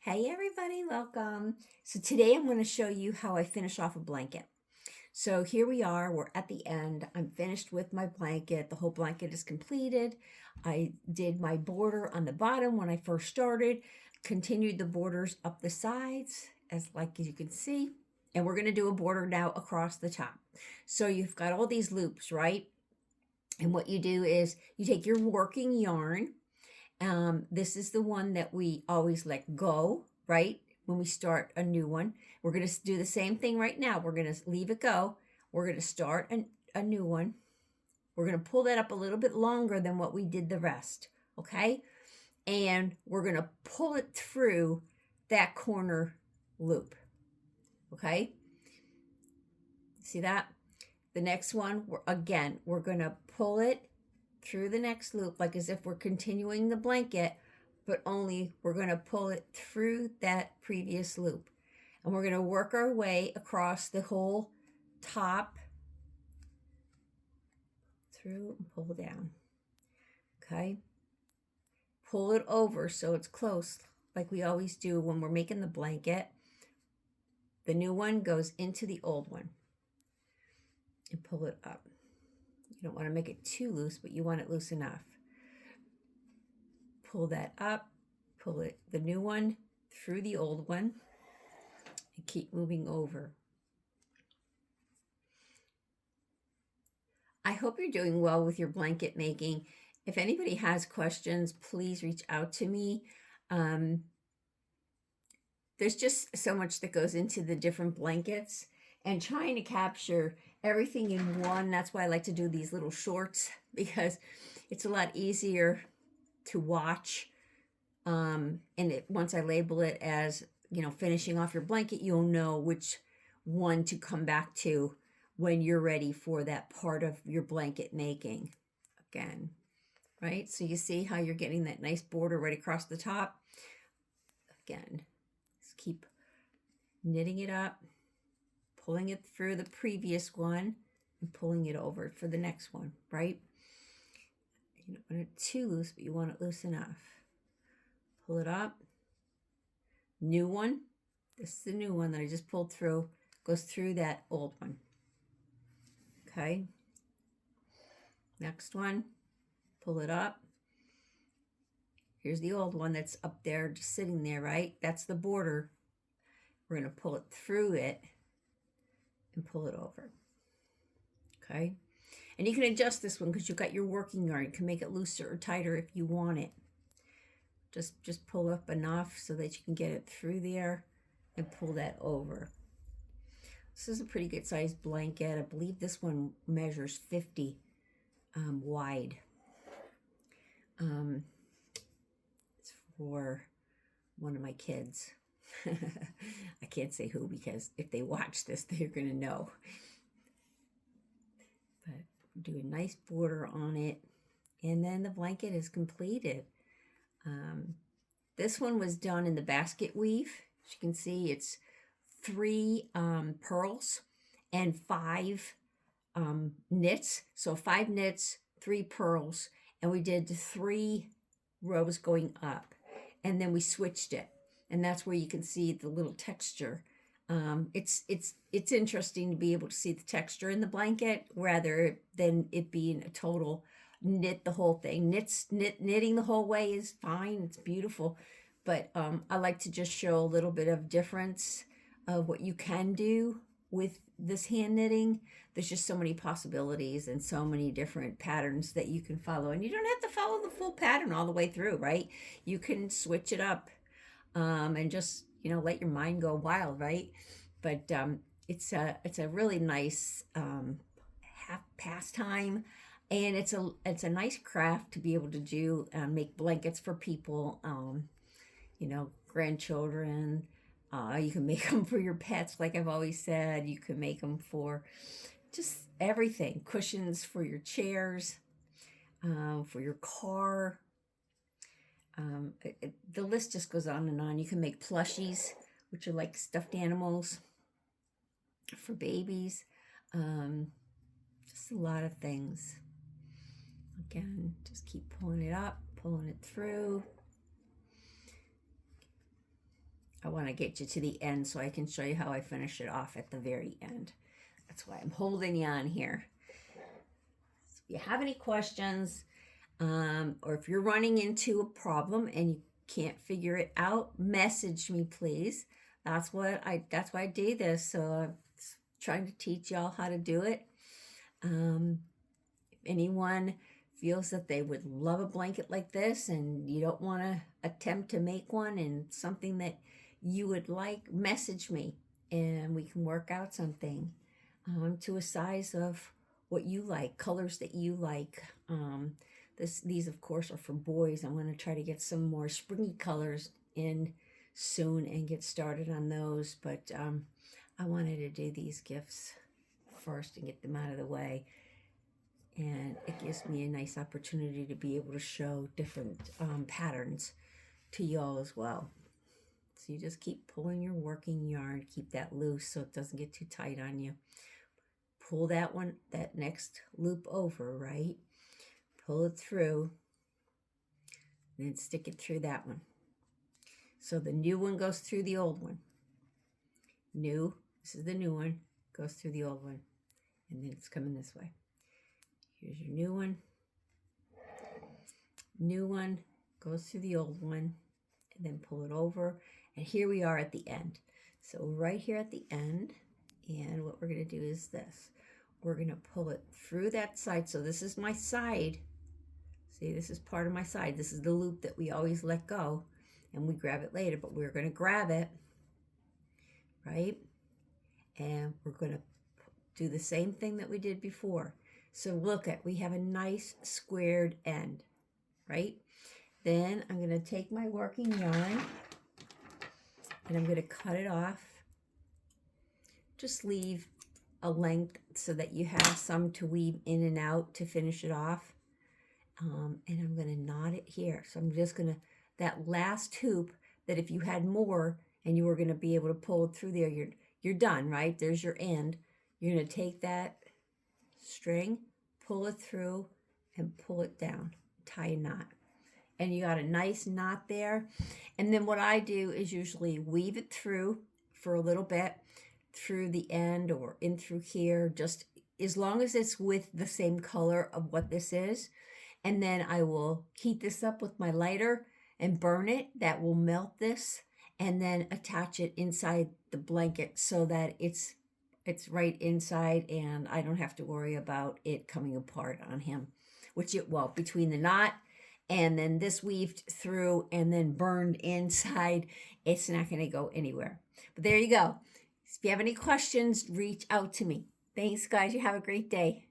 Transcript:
Hey everybody, welcome. So today I'm going to show you how I finish off a blanket. So here we are, we're at the end. I'm finished with my blanket. The whole blanket is completed. I did my border on the bottom when I first started, continued the borders up the sides as you can see, and we're going to do a border now across the top. So you've got all these loops, right? And what you do is you take your working yarn. This is the one that we always let go, right? When we start a new one, we're going to do the same thing right now. We're going to leave it go. We're going to start a new one. We're going to pull that up a little bit longer than what we did the rest, okay? And we're going to pull it through that corner loop, okay? See that? The next one, we're going to pull it through the next loop, like as if we're continuing the blanket, but only we're going to pull it through that previous loop. And we're going to work our way across the whole top through and pull down. Okay. Pull it over so it's close, like we always do when we're making the blanket. The new one goes into the old one and pull it up. You don't want to make it too loose, but you want it loose enough. Pull that up, pull it, the new one through the old one, and keep moving over. I hope you're doing well with your blanket making. If anybody has questions, please reach out to me. There's just so much that goes into the different blankets, and trying to capture everything in one. That's why I like to do these little shorts, because it's a lot easier to watch. Once I label it as, finishing off your blanket, you'll know which one to come back to when you're ready for that part of your blanket making again, right? So you see how you're getting that nice border right across the top. Again, just keep knitting it up, pulling it through the previous one, and pulling it over for the next one, right? You don't want it too loose, but you want it loose enough. Pull it up. New one. This is the new one that I just pulled through. Goes through that old one. Okay. Next one. Pull it up. Here's the old one that's up there, just sitting there, right? That's the border. We're going to pull it through it and pull it over. Okay. And you can adjust this one because you've got your working yarn. You can make it looser or tighter if you want it. Just pull up enough so that you can get it through there and pull that over. This is a pretty good sized blanket. I believe this one measures 50 wide. It's for one of my kids. I can't say who, because if they watch this, they're going to know. But do a nice border on it, and then the blanket is completed. This one was done in the basket weave. As you can see, it's 3 pearls and 5 knits. So 5 knits, 3 pearls, and we did 3 rows going up, and then we switched it, and that's where you can see the little texture. It's interesting to be able to see the texture in the blanket rather than it being a total knit the whole thing. Knitting the whole way is fine. It's beautiful. But I like to just show a little bit of difference of what you can do with this hand knitting. There's just so many possibilities and so many different patterns that you can follow. And you don't have to follow the full pattern all the way through, right? You can switch it up and just, let your mind go wild, right? But it's a really nice pastime. And it's a nice craft to be able to do, make blankets for people, grandchildren. You can make them for your pets, like I've always said. You can make them for just everything. Cushions for your chairs, for your car. The list just goes on and on. You can make plushies, which are like stuffed animals for babies. Just a lot of things. Again, just keep pulling it up, pulling it through. I want to get you to the end so I can show you how I finish it off at the very end. That's why I'm holding you on here. So if you have any questions, or if you're running into a problem and you can't figure it out, message me, please. That's why I do this. So I'm trying to teach y'all how to do it. If anyone feels that they would love a blanket like this and you don't want to attempt to make one and something that you would like, message me and we can work out something to a size of what you like, colors that you like. These of course are for boys. I'm going to try to get some more springy colors in soon and get started on those, but I wanted to do these gifts first and get them out of the way, and it gives me a nice opportunity to be able to show different patterns to y'all as well. So you just keep pulling your working yarn, keep that loose so it doesn't get too tight on you. Pull that next loop over, right? Pull it through, and then stick it through that one. So the new one goes through the old one. This is the new one, goes through the old one, and then it's coming this way. Here's your new one. New one goes through the old one, and then pull it over. And here we are at the end. So right here at the end, and what we're going to do is this. We're going to pull it through that side. So this is my side. See, this is part of my side. This is the loop that we always let go, and we grab it later, but we're going to grab it, right? And we're going to do the same thing that we did before. So look we have a nice squared end, right? Then I'm going to take my working yarn and I'm going to cut it off. Just leave a length so that you have some to weave in and out to finish it off. And I'm going to knot it here. So I'm just going to, that last hoop that if you had more and you were going to be able to pull it through there, you're done, right? There's your end. You're going to take that string, pull it through, and pull it down, tie a knot. And you got a nice knot there. And then what I do is usually weave it through for a little bit through the end or in through here, just as long as it's with the same color of what this is. And then I will heat this up with my lighter and burn it. That will melt this, and then attach it inside the blanket so that it's right inside and I don't have to worry about it coming apart on him, which it won't. Between the knot and then this weaved through and then burned inside, it's not going to go anywhere. But there you go. If you have any questions, reach out to me. Thanks, guys. You have a great day.